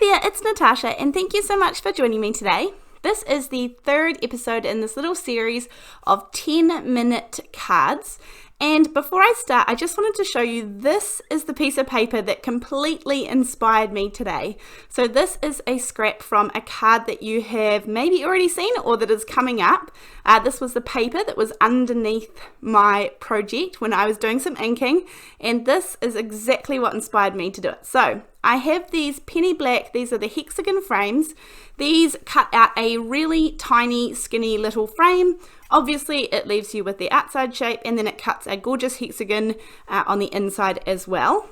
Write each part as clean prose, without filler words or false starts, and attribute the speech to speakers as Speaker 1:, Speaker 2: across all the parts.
Speaker 1: there, it's Natasha, and thank you so much for joining me today. This is the third episode in this little series of 10-minute cards. And before I start, I just wanted to show you this is the piece of paper that completely inspired me today. So this is a scrap from a card that you have maybe already seen or that is coming up. This was the paper that was underneath my project when I was doing some inking, and this is exactly what inspired me to do it. So I have these penny black, these are the Hexagon frames. These cut out a really tiny, skinny little frame. Obviously, it leaves you with the outside shape, and then it cuts a gorgeous hexagon on the inside as well.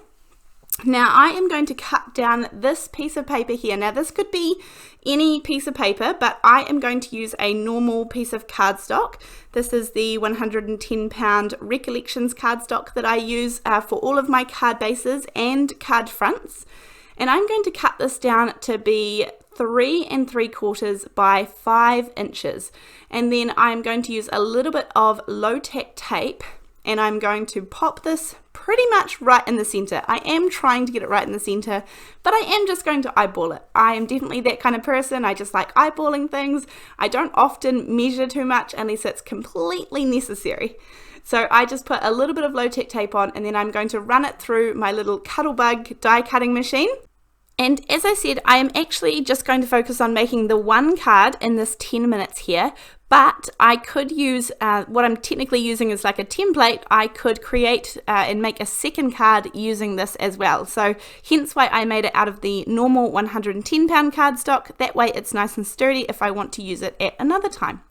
Speaker 1: Now, I am going to cut down this piece of paper here. Now, this could be any piece of paper, but I am going to use a normal piece of cardstock. This is the 110 pound Recollections cardstock that I use for all of my card bases and card fronts. And I'm going to cut this down to be 3 3/4 by 5 inches, and then I'm going to use a little bit of low tack tape, and I'm going to pop this pretty much right in the center. I am trying to get it right in the center, but I am just going to eyeball it. I am definitely that kind of person. I just like eyeballing things. I don't often measure too much unless it's completely necessary. So I just put a little bit of low tack tape on, and then I'm going to run it through my little Cuttlebug die cutting machine. And as I said, I am actually just going to focus on making the one card in this 10 minutes here, but I could use, what I'm technically using is like a template. I could create and make a second card using this as well. So hence why I made it out of the normal 110 pound cardstock. That way it's nice and sturdy if I want to use it at another time.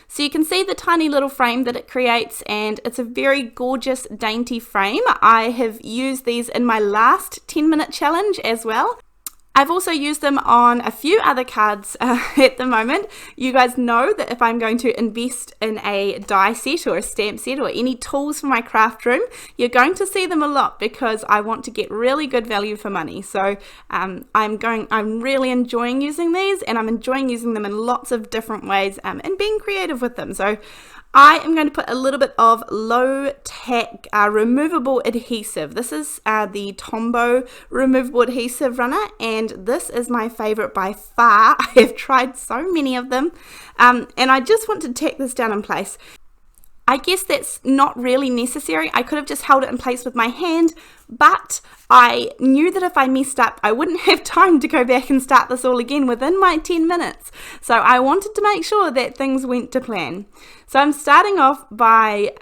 Speaker 1: So you can see the tiny little frame that it creates, and it's a very gorgeous, dainty frame. I have used these in my last 10-minute challenge as well. I've also used them on a few other cards at the moment. You guys know that if I'm going to invest in a die set or a stamp set or any tools for my craft room, you're going to see them a lot because I want to get really good value for money. So I'm really enjoying using these, and I'm enjoying using them in lots of different ways and being creative with them. So I am going to put a little bit of low tack removable adhesive. This is the Tombow removable adhesive runner, and this is my favorite by far. I have tried so many of them, and I just want to tack this down in place. I guess that's not really necessary. I could have just held it in place with my hand, but I knew that if I messed up, I wouldn't have time to go back and start this all again within my 10 minutes. So I wanted to make sure that things went to plan. So I'm starting off by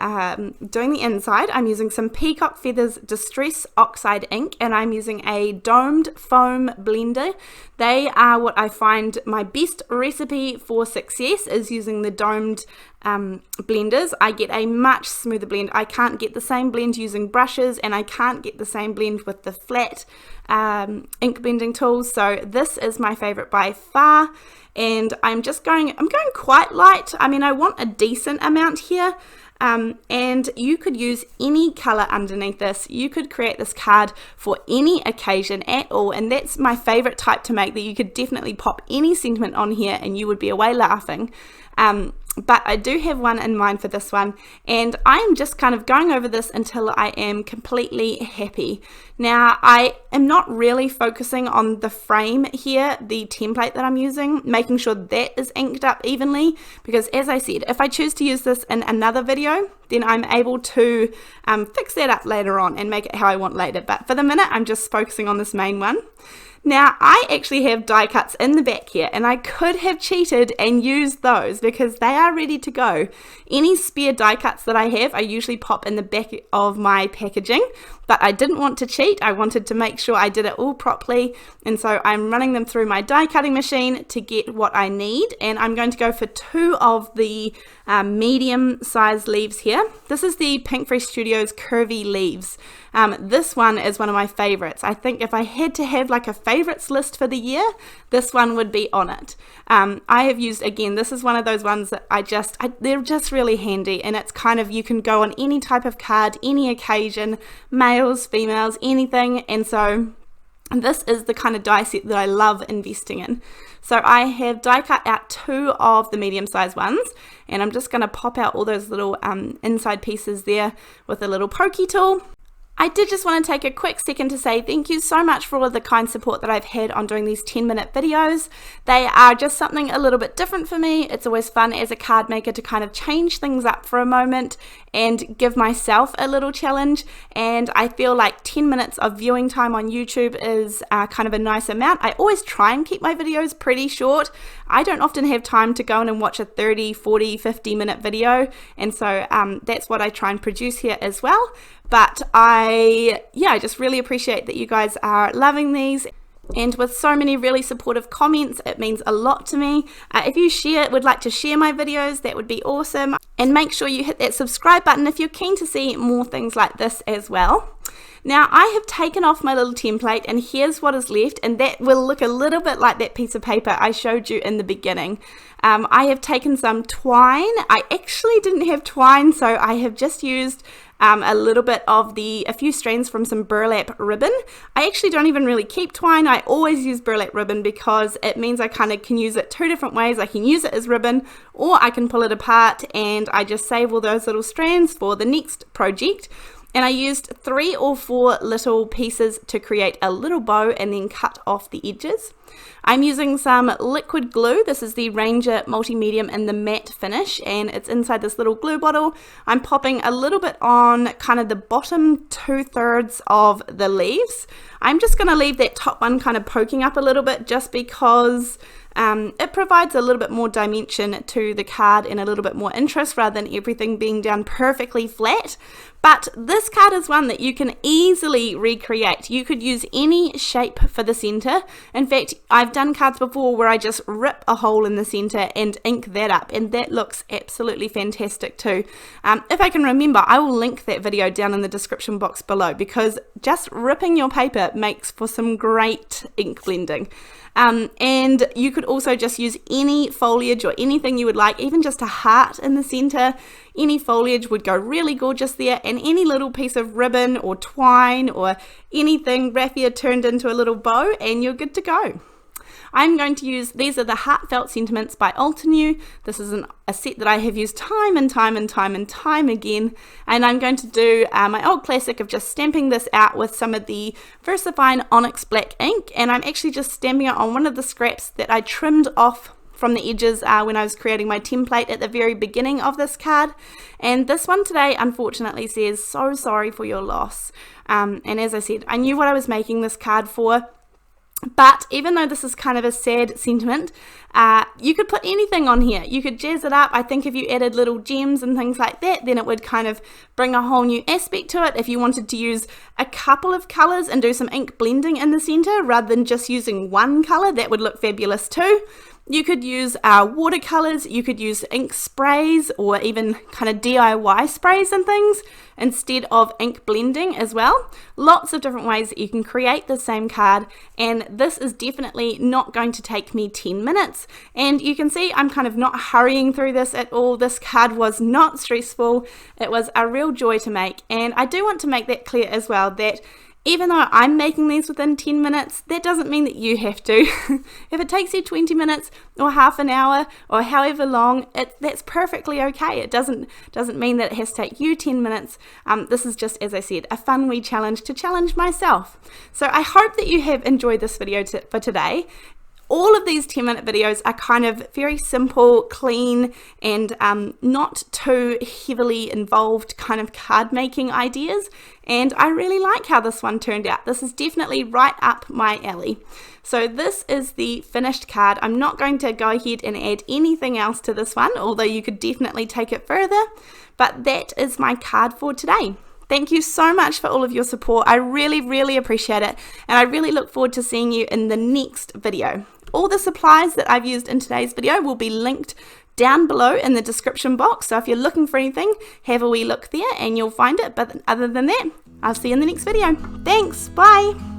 Speaker 1: doing the inside. I'm using some Peacock Feathers Distress Oxide ink, and I'm using a domed foam blender. They are what I find my best recipe for success, is using the domed blenders. I get a much smoother blend. I can't get the same blend using brushes, and I can't get the same blend with the flat ink blending tools. So this is my favorite by far, and I'm going quite light. I mean, I want a decent amount here, and you could use any color underneath this. You could create this card for any occasion at all, and that's my favorite type to make, that you could definitely pop any sentiment on here and you would be away laughing. But I do have one in mind for this one, and I'm just kind of going over this until I am completely happy. Now, I am not really focusing on the frame here, the template that I'm using, making sure that is inked up evenly, because as I said, if I choose to use this in another video, then I'm able to fix that up later on and make it how I want later. But for the minute, I'm just focusing on this main one. Now, I actually have die cuts in the back here, and I could have cheated and used those because they are ready to go. Any spare die cuts that I have, I usually pop in the back of my packaging, but I didn't want to cheat. I wanted to make sure I did it all properly, and so I'm running them through my die cutting machine to get what I need, and I'm going to go for 2 of the medium sized leaves here. This is the Pinkfresh Studios Curvy leaves. This one is one of my favorites. I think if I had to have like a favorites list for the year, this one would be on it. I have used, again, this is one of those ones that they're just really handy, and it's kind of, you can go on any type of card, any occasion, males, females, anything, and so this is the kind of die set that I love investing in. So I have die cut out 2 of the medium sized ones, and I'm just going to pop out all those little inside pieces there with a little pokey tool. I did just want to take a quick second to say thank you so much for all of the kind support that I've had on doing these 10-minute videos. They are just something a little bit different for me. It's always fun as a card maker to kind of change things up for a moment and give myself a little challenge, and I feel like 10 minutes of viewing time on YouTube is kind of a nice amount. I always try and keep my videos pretty short. I don't often have time to go in and watch a 30, 40, 50-minute video, and so that's what I try and produce here as well. But I just really appreciate that you guys are loving these. And with so many really supportive comments, it means a lot to me. If you would like to share my videos, that would be awesome. And make sure you hit that subscribe button if you're keen to see more things like this as well. Now I have taken off my little template, and here's what is left, and that will look a little bit like that piece of paper I showed you in the beginning. I have taken some twine. I actually didn't have twine, so I have just used a little bit of a few strands from some burlap ribbon. I actually don't even really keep twine. I always use burlap ribbon because it means I kind of can use it two different ways. I can use it as ribbon, or I can pull it apart and I just save all those little strands for the next project. And I used 3 or 4 little pieces to create a little bow and then cut off the edges. I'm using some liquid glue. This is the Ranger Multi-Medium in the matte finish, and it's inside this little glue bottle. I'm popping a little bit on kind of the bottom 2/3 of the leaves. I'm just going to leave that top one kind of poking up a little bit just because it provides a little bit more dimension to the card and a little bit more interest rather than everything being down perfectly flat. But this card is one that you can easily recreate. You could use any shape for the center. In fact, I've done cards before where I just rip a hole in the center and ink that up, and that looks absolutely fantastic too. If I can remember, I will link that video down in the description box below, because just ripping your paper makes for some great ink blending. And you could also just use any foliage or anything you would like, even just a heart in the center. Any foliage would go really gorgeous there, and any little piece of ribbon or twine or anything raffia turned into a little bow, and you're good to go. I'm going to use, these are the Heartfelt Sentiments by Altenew. This is a set that I have used time and time again, and I'm going to do my old classic of just stamping this out with some of the VersaFine Onyx black ink, and I'm actually just stamping it on one of the scraps that I trimmed off from the edges when I was creating my template at the very beginning of this card. And this one today unfortunately says, "So sorry for your loss." And as I said, I knew what I was making this card for. But even though this is kind of a sad sentiment, you could put anything on here. You could jazz it up. I think if you added little gems and things like that, then it would kind of bring a whole new aspect to it. If you wanted to use a couple of colors and do some ink blending in the center rather than just using one color, that would look fabulous too. You could use watercolors, you could use ink sprays, or even kind of DIY sprays and things instead of ink blending as well. Lots of different ways that you can create the same card, and this is definitely not going to take me 10 minutes. And you can see I'm kind of not hurrying through this at all. This card was not stressful. It was a real joy to make, and I do want to make that clear as well, that even though I'm making these within 10 minutes, that doesn't mean that you have to. If it takes you 20 minutes or half an hour or however long, that's perfectly okay. It doesn't mean that it has to take you 10 minutes. This is just, as I said, a fun wee challenge to challenge myself. So I hope that you have enjoyed this video for today. All of these 10-minute videos are kind of very simple, clean, and not too heavily involved kind of card making ideas, and I really like how this one turned out. This is definitely right up my alley. So this is the finished card. I'm not going to go ahead and add anything else to this one, although you could definitely take it further, but that is my card for today. Thank you so much for all of your support. I really appreciate it, and I really look forward to seeing you in the next video. All the supplies that I've used in today's video will be linked down below in the description box, so if you're looking for anything, have a wee look there and you'll find it. But other than that, I'll see you in the next video. Thanks, bye!